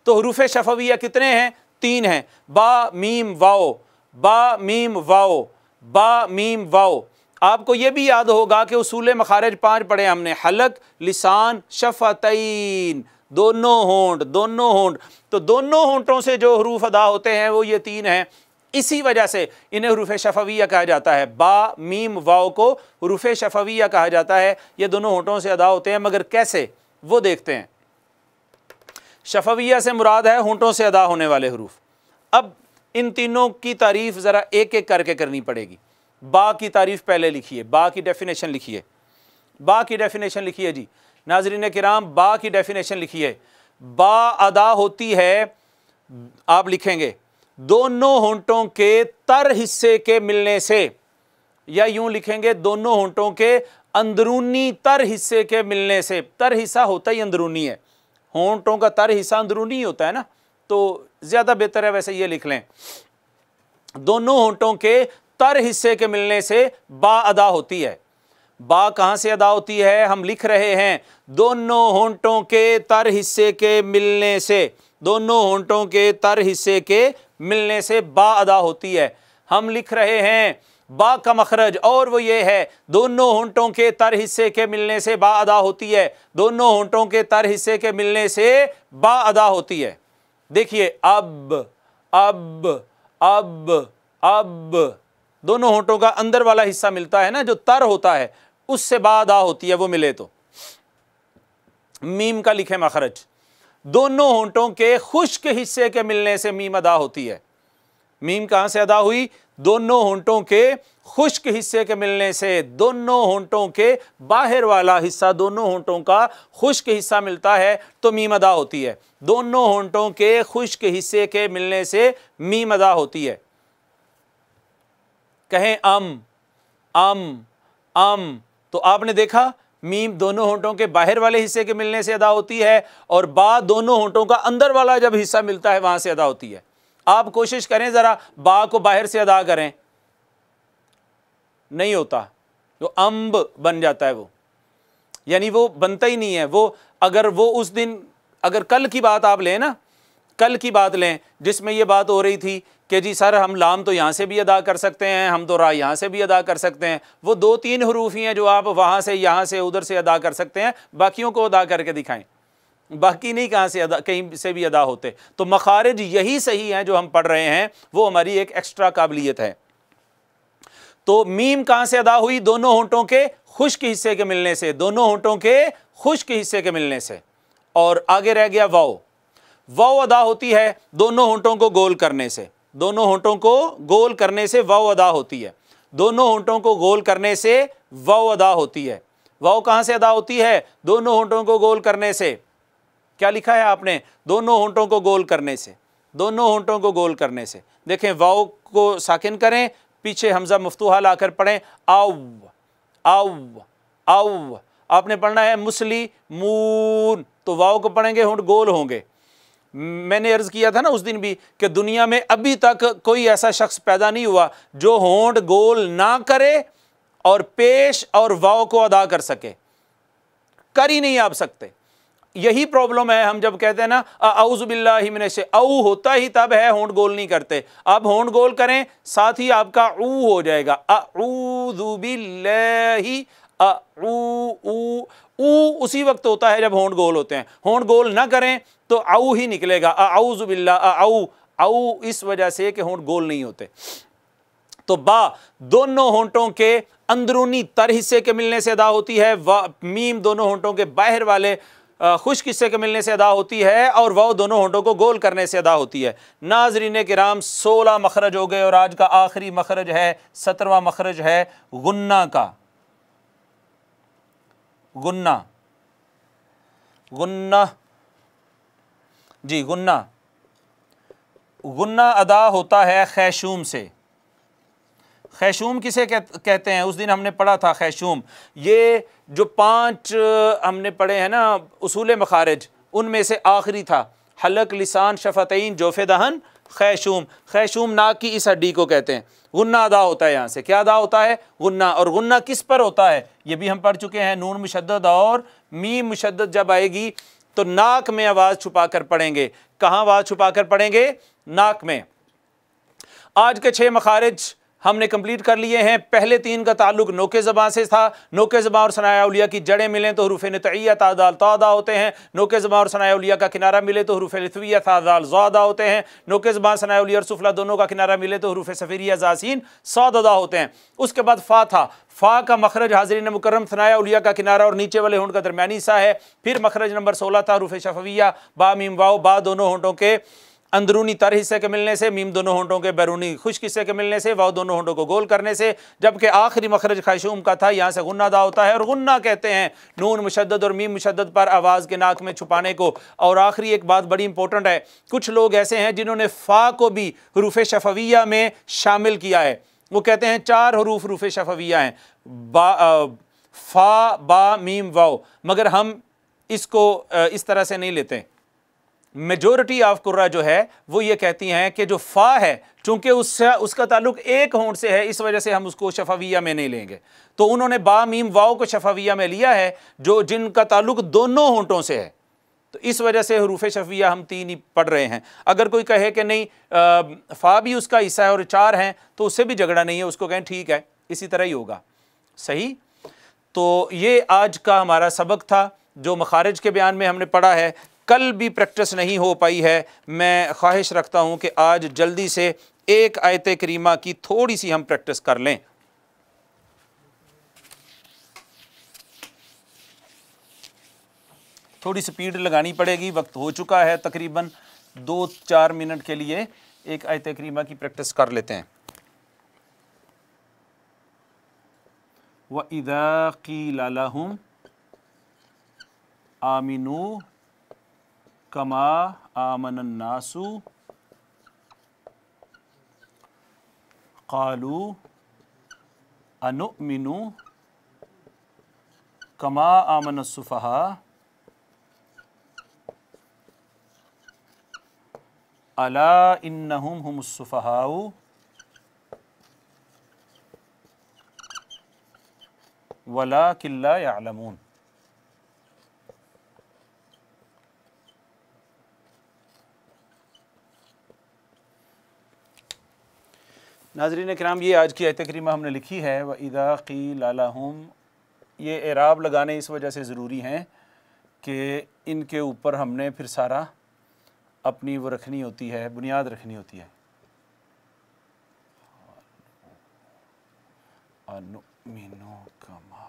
तो हरूफ शफविया कितने हैं? 3 हैं, बा, मीम, वाओ। बा, मीम, वाओ, बा, मीम, वाओ। आपको ये भी याद होगा कि उसूल मखारज 5 पढ़े हमने, हलक, लिसान, शफतैन, दोनों होंठ, दोनों होंठ। तो दोनों होंठों से जो हरूफ अदा होते हैं वो ये 3 हैं। इसी वजह से इन्हें हरूफ शफविया कहा जाता है। बा, मीम, वाओ को हरूफ शफविया कहा जाता है। ये दोनों होंठों से अदा होते हैं, मगर कैसे, वो देखते हैं। शफविया से मुराद है होंठों से अदा होने वाले हरूफ। अब इन तीनों की तारीफ ज़रा एक एक करके करनी पड़ेगी। बा की तारीफ पहले लिखिए, बा की डेफिनेशन लिखिए, बा की डेफिनेशन लिखिए जी नाज़रीन किराम, बा की डेफिनेशन लिखिए। बा अदा होती है, आप लिखेंगे, दोनों होंठों के तर हिस्से के मिलने से, या यूं लिखेंगे दोनों होंठों के अंदरूनी तर हिस्से के मिलने से। तर हिस्सा होता ही अंदरूनी है, होंठों का तर हिस्सा अंदरूनी होता है ना, तो ज़्यादा बेहतर है वैसे ये लिख लें, दोनों होंठों के तर हिस्से के मिलने से बा अदा होती है। बा कहाँ से अदा होती है? हम लिख रहे हैं, दोनों होंठों के तर हिस्से के मिलने से, दोनों होंठों के तर हिस्से के मिलने से बा अदा होती है। हम लिख रहे हैं बा का मखरज, और वो ये है, दोनों होंठों के तर हिस्से के मिलने से बा अदा होती है, दोनों होंठों के तर हिस्से के मिलने से बा अदा होती है। देखिए, अब अब अब अब दोनों होंठों का अंदर वाला हिस्सा मिलता है ना, जो तर होता है, उससे बा अदा होती है, वो मिले तो। मीम का लिखे मखरज, दोनों होंठों के खुश्क हिस्से के मिलने से मीम अदा होती है। मीम कहाँ से अदा हुई? दोनों होंठों के खुश्क हिस्से के मिलने से। दोनों होंठों के बाहर वाला हिस्सा, दोनों होंठों का खुश्क हिस्सा मिलता है तो मीम अदा होती है। दोनों होंठों के खुश्क हिस्से के मिलने से मीम अदा होती है। कहें अम, तो आपने देखा मीम दोनों होंठों के बाहर वाले हिस्से के मिलने से अदा होती है, और बा दोनों होंठों का अंदर वाला जब हिस्सा मिलता है वहां से अदा होती है। आप कोशिश करें जरा, बा को बाहर से अदा करें, नहीं होता, जो अम्ब बन जाता है वो, यानी वो बनता ही नहीं है वो। अगर वो उस दिन, अगर कल की बात आप लें ना, कल की बात लें जिसमें ये बात हो रही थी कि जी सर हम लाम तो यहाँ से भी अदा कर सकते हैं, हम तो रा यहाँ से भी अदा कर सकते हैं, वो 2-3 हरूफ ही हैं जो आप वहाँ से, यहाँ से, उधर से अदा कर सकते हैं, बाकियों को अदा करके दिखाएं, बाकी नहीं कहाँ से अदा, कहीं से भी अदा होते। तो मखारिज यही सही हैं जो हम पढ़ रहे हैं, वो हमारी एक एक्स्ट्रा काबिलियत है। तो मीम कहाँ से अदा हुई? दोनों होंठों के खुश्क हिस्से के मिलने से, दोनों होंठों के खुश्क हिस्से के मिलने से। और आगे रह गया वाओ। वाओ अदा होती है दोनों होंठों को गोल करने से, दोनों होंठों को गोल करने से वाओ अदा होती है, दोनों होंठों को गोल करने से वाओ अदा होती है। वाओ कहाँ से अदा होती है? दोनों होंठों को गोल करने से। क्या लिखा है आपने? दोनों होंठों को गोल करने से, दोनों होंठों को गोल करने से। देखें, वाओ को साकिन करें, पीछे हमजा मफ्तूहा लाकर पढ़ें, आव आव आव। आपने पढ़ना है मुसली मून, तो वाओ को पढ़ेंगे होंठ गोल होंगे। मैंने अर्ज किया था ना उस दिन भी कि दुनिया में अभी तक कोई ऐसा शख्स पैदा नहीं हुआ जो होंठ गोल ना करे और पेश और वाओ को अदा कर सके, कर ही नहीं आप सकते। यही प्रॉब्लम है, हम जब कहते हैं ना औज़ु बिल्लाहि मिनश शैतानिर रजीम, औ होता ही तब है, होंठ गोल नहीं करते। आप होंठ गोल करें, साथ ही आपका ऊ हो जाएगा, औज़ु बिल्लाहि, ऊ उसी वक्त होता है जब होंठ गोल होते हैं। होंठ गोल ना करें तो औ ही निकलेगा, औज़ु बिल्लाह, औ इस वजह से कि होंठ गोल नहीं होते। तो बा दोनों होंठों के अंदरूनी तर हिस्से के मिलने से अदा होती है। मीम दोनों होंठों के बाहर वाले खुश्क हिस्से के मिलने से अदा होती है और वाव दोनों होंठों को गोल करने से अदा होती है। नाज़रीन किराम 16 मखरज हो गए और आज का आखिरी मखरज है 17वां मखरज है गुन्ना का। गुन्ना, गुन्ना जी, गुन्ना। गुन्ना अदा होता है खैशूम से। खैशूम किसे कहते हैं? उस दिन हमने पढ़ा था खैशूम, ये जो 5 हमने पढ़े हैं ना उसूल मखारिज, उनमें से आखिरी था हलक, लिसान, शफतैन, जोफ़े दहन, खैशूम। खैशूम नाक की इस हड्डी को कहते हैं। गुन्ना अदा होता है यहाँ से। क्या अदा होता है? गुन्ना। और गुन्ना किस पर होता है ये भी हम पढ़ चुके हैं। नून मुशद्दद और मीम मुशद्दद जब आएगी तो नाक में आवाज़ छुपा कर पढ़ेंगे। कहाँ आवाज़ छुपा कर पढ़ेंगे? नाक में। आज के 6 मखारिज हमने कंप्लीट कर लिए हैं। पहले 3 का ताल्लुक नोके ज़बान से था। नोके ज़बान और सनाया उलिया की जड़ें मिलें तो हरूफ नतइया तादाल तादा होते हैं। नोके ज़बान और सनाया उलिया का किनारा मिले तो हरूफ लिथविया तादाल ज़ादा होते हैं। नोके ज़बान सनाया उलिया और सुफला दोनों का किनारा मिले तो हरूफ सफ़ीरिया ज़ासीन सादा होते हैं। उसके बाद फ़ा था। फ़ा का मखरज हाज़रीन मुकर्रम सनाया उलिया का किनारा और नीचे वाले होंठ का दरमियानी हिस्सा है। फिर मखरज नंबर 16 था हरूफ शफ़विया, बा मीम वाव। बा दोनों होंठों के अंदरूनी तर हिस्से के मिलने से, मीम दोनों होंठों के बैरूनी खुश्क हिस्से के मिलने से, वाव दोनों होंठों को गोल करने से। जबकि आखिरी मखरज खैशूम का था, यहाँ से गुन्ना अदा होता है। और गुन्ना कहते हैं नून मुशद्दद और मीम मुशद्दद पर आवाज़ के नाक में छुपाने को। और आखिरी एक बात बड़ी इंपॉर्टेंट है, कुछ लोग ऐसे हैं जिन्होंने फ़ा को भी हरूफ शफ़विया में शामिल किया है। वो कहते हैं 4 हरूफ हरूफ शफ़विया हैं, फ़ा, बा, मीम, वाव। मगर हम इसको इस तरह से नहीं लेते। मेजॉरिटी ऑफ कुर्रा जो है वो ये कहती हैं कि जो फ़ा है चूँकि उसका ताल्लुक एक होंठ से है, इस वजह से हम उसको शफ़विया में नहीं लेंगे। तो उन्होंने बा मीम वाव को शफ़विया में लिया है जो जिनका ताल्लुक दोनों होंठों से है। तो इस वजह से हरूफ शफ़विया हम 3 ही पढ़ रहे हैं। अगर कोई कहे कि नहीं फ़ा भी उसका हिस्सा है और 4 हैं तो उससे भी झगड़ा नहीं है, उसको कहें ठीक है, इसी तरह ही होगा। सही। तो ये आज का हमारा सबक था जो मखारिज के बयान में हमने पढ़ा है। कल भी प्रैक्टिस नहीं हो पाई है। मैं ख्वाहिश रखता हूँ कि आज जल्दी से एक आयत करीमा की थोड़ी सी हम प्रैक्टिस कर लें। थोड़ी स्पीड लगानी पड़ेगी, वक्त हो चुका है तकरीबन 2-4 मिनट के लिए एक आयत करीमा की प्रैक्टिस कर लेते हैं। व इज़ा क़ील लहुम आमिनू कमा आमनन नासु क़ालू अनुमिनु कमा आमनस सुफ़हा अला इन्नहुम हुमुस सुफ़हाउ वलाकिन ला यअलमून। नाज़रीन किराम, ये आज की आयत करीमा हमने लिखी है व इज़ा क़ील लहुम। ये एराब लगाने इस वजह से ज़रूरी हैं कि इनके ऊपर हमने फिर सारा अपनी वो रखनी होती है, बुनियाद रखनी होती है। अनुमिनु कमा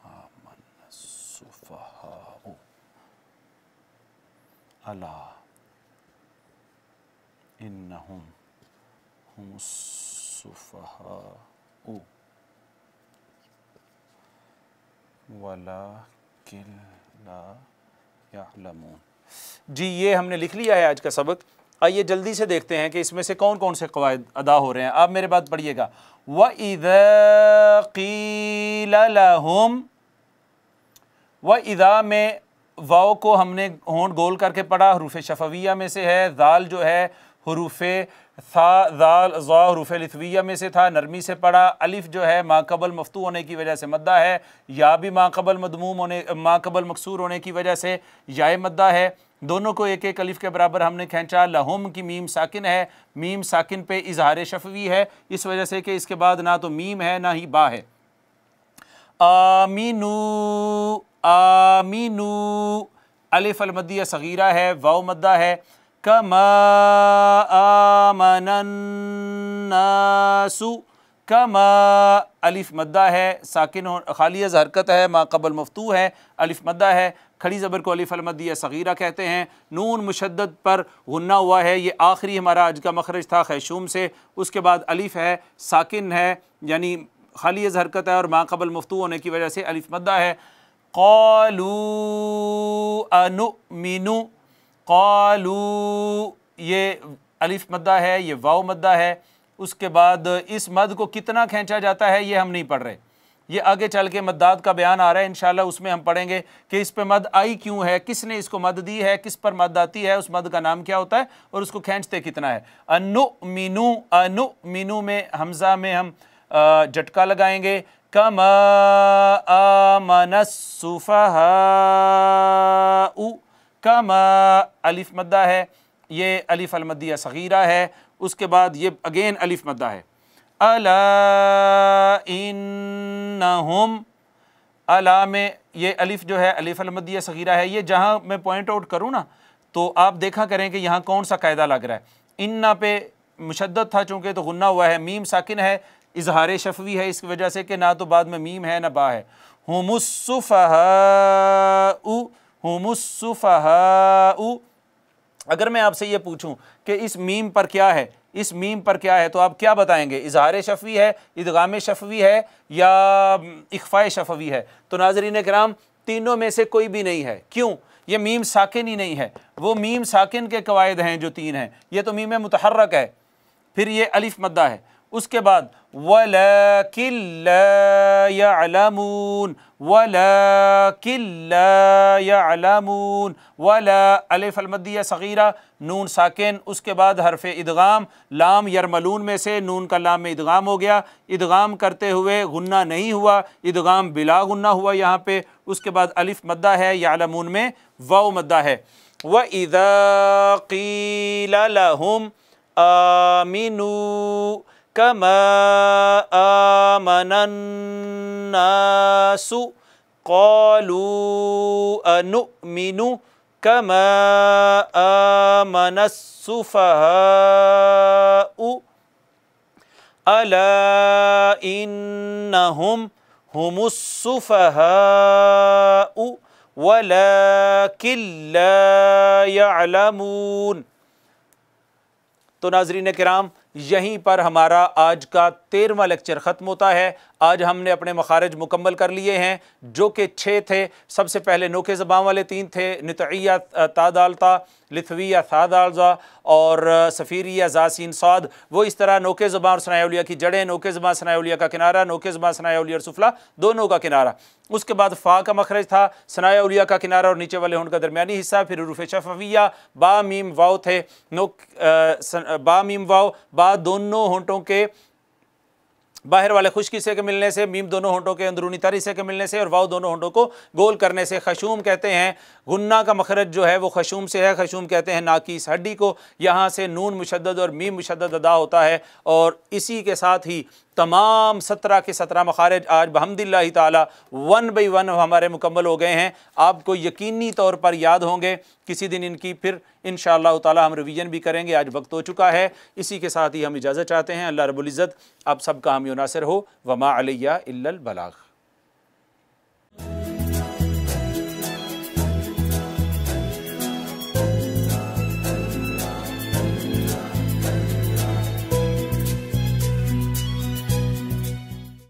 आमनस सुफ़हाउ अला इन्नहुम हुमुस सुफ़हाउ वलाकिन ला यअलमून। जी, ये हमने लिख लिया है आज का सबक। आइए जल्दी से देखते हैं कि इसमें से कौन कौन से क़वाइद अदा हो रहे हैं। आप मेरे बात पढ़िएगा। व इज़ा क़ील लहुम, व इज़ा में वाव को हमने होंठ गोल करके पढ़ा, हरूफ शफ़विया में से है। दाल जो है हरूफ था, दाल ज़ा हरूफ लिथविया में से था, नरमी से पढ़ा। अलिफ जो है माक़बल मफ्तू होने की वजह से मद्दा है। या भी माक़बल मदमूम होने, माक़बल मकसूर होने की वजह से याए मद्दा है। दोनों को एक एक अलिफ के बराबर हमने खींचा। लहुम की मीम साकिन है, मीम साकिन पे इजहार शफ़वी है इस वजह से कि इसके बाद ना तो मीम है ना ही बा है। आमीनू, आमीनू अलिफ अल मद्दिया सगीरा है, वाव मद्दा है। कमा आमनन नासु, कमा अलिफ मद्दा है, साकिन खालियज हरकत है, मा कबल मफ्तू है, अलिफ मद्दा है, खड़ी ज़बर को अलिफ अलमदिया सगीरा कहते हैं। नून मुशद्दद पर गुन्ना हुआ है, ये आखिरी हमारा आज का मखरज था खैशूम से। उसके बाद अलिफ है, साकिन है, यानी खालियज हरकत है और मा कबल मफ्तू होने की वजह से अलिफ मद्दा है। क़ालू अनुमिनु, क़ालू ये अलिफ मद्दा है, ये वाव मद्दा है। उसके बाद इस मद को कितना खींचा जाता है ये हम नहीं पढ़ रहे, ये आगे चल के मद्दात का बयान आ रहा है इंशाल्लाह, उसमें हम पढ़ेंगे कि इस पे मद आई क्यों है, किसने इसको मद दी है, किस पर मद आती है, उस मद का नाम क्या होता है और उसको खींचते कितना है। अनुमिनु, अनुमिनु में हमज़ा में हम झटका लगाएंगे। कमा आमनस सुफहाउ, कमा अलिफ मद्दा है, ये अलिफ अलमदिया सगीरा है। उसके बाद ये अगेन अलिफ मद्दा है। अला इन्नहुम, अला में ये अलिफ जो है अलिफ अलमदिया सगीरा है। ये जहाँ मैं पॉइंट आउट करूँ ना तो आप देखा करें कि यहाँ कौन सा कायदा लग रहा है। इन्ना पे मुशद्दद था चूँकि तो गुन्ना हुआ है, मीम साकिन है, इजहार शफवी है इस वजह से कि ना तो बाद में मीम है ना बा है। हुमुस्सुफहाउ, हुमुस्सुफहाउ। अगर मैं आपसे ये पूछूं कि इस मीम पर क्या है, इस मीम पर क्या है, तो आप क्या बताएंगे? इजहार शफवी है, इदगाम शफवी है या इख्फा शफवी है? तो नाज़रीन किराम तीनों में से कोई भी नहीं है। क्यों? ये मीम साकिन ही नहीं है। वो मीम साकिन के कवायद हैं जो तीन हैं, ये तो मीम मुतहर्रक है, फिर ये अलिफ मद्दा है। उसके बाद वलाकिन ला यअलमून, वलाकिन ला यअलमून, वला अलिफ अलमदिया सगीरा, नून साकिन, उसके बाद हरफ इदगाम, लाम यरमलून में से नून का लाम में इदगाम हो गया, इदगाम करते हुए गुन्ना नहीं हुआ, इदगाम बिला गुन्ना हुआ यहाँ पे। उसके बाद अलिफ मद्दा है, यअलमून में वाव मद्दा है। व इज़ा क़ील लहुम आमिनू कमा आमनन्नासु क़ालू अनुमिनु कमा आमनस्सुफ़हाउ अला इन्नहुम हुमुस्सुफ़हाउ वलाकिन ला यअलमून। तो नाज़रीन किराम यहीं पर हमारा आज का 13वां लेक्चर ख़त्म होता है। आज हमने अपने मखारज मुकम्मल कर लिए हैं जो कि 6 थे। सबसे पहले नोके ज़बान वाले 3 थे, नितइया तादालता, लिथविया थादालजा और सफ़ीरिया जासीन साद। वो इस तरह नोके ज़बान और सनाउलिया की जड़ें, नोके ज़बान सनाउलिया का किनारा, नोके ज़बान सनाउलिया और सुफला दोनों का किनारा। उसके बाद फ़ा का मखरज था, सनाउलिया का किनारा और नीचे वाले होंठ का दरमियानी हिस्सा, फिर हुरूफ़ शफ़विया, बा मीम वाव थे, बा मीम वाव, बा दोनों होंठों के बाहर वाले खुश्क हिस्से के मिलने से, मीम दोनों होंठों के अंदरूनी तर हिस्से के मिलने से और वाव दोनों होंठों को गोल करने से खशूम कहते हैं। गुन्ना का मखरज जो है वो खशूम से है, खशूम कहते हैं नाकीस हड्डी को। यहाँ से नून मुशद्दद और मीम मुशद्दद अदा होता है। और इसी के साथ ही तमाम 17 के 17 मखारज आज बहम्दिल्लाहि ताला 1 बाई 1 हमारे मुकम्मल हो गए हैं। आपको यकीनी तौर पर याद होंगे। किसी दिन इनकी फिर इंशाअल्लाह ताला हम रिवीजन भी करेंगे। आज वक्त हो चुका है। इसी के साथ ही हम इजाज़त चाहते हैं। अल्लाह रब्बुल इज़्ज़त आप सबका हामी नासिर हो। वमा अलैया इल्लल बलाग।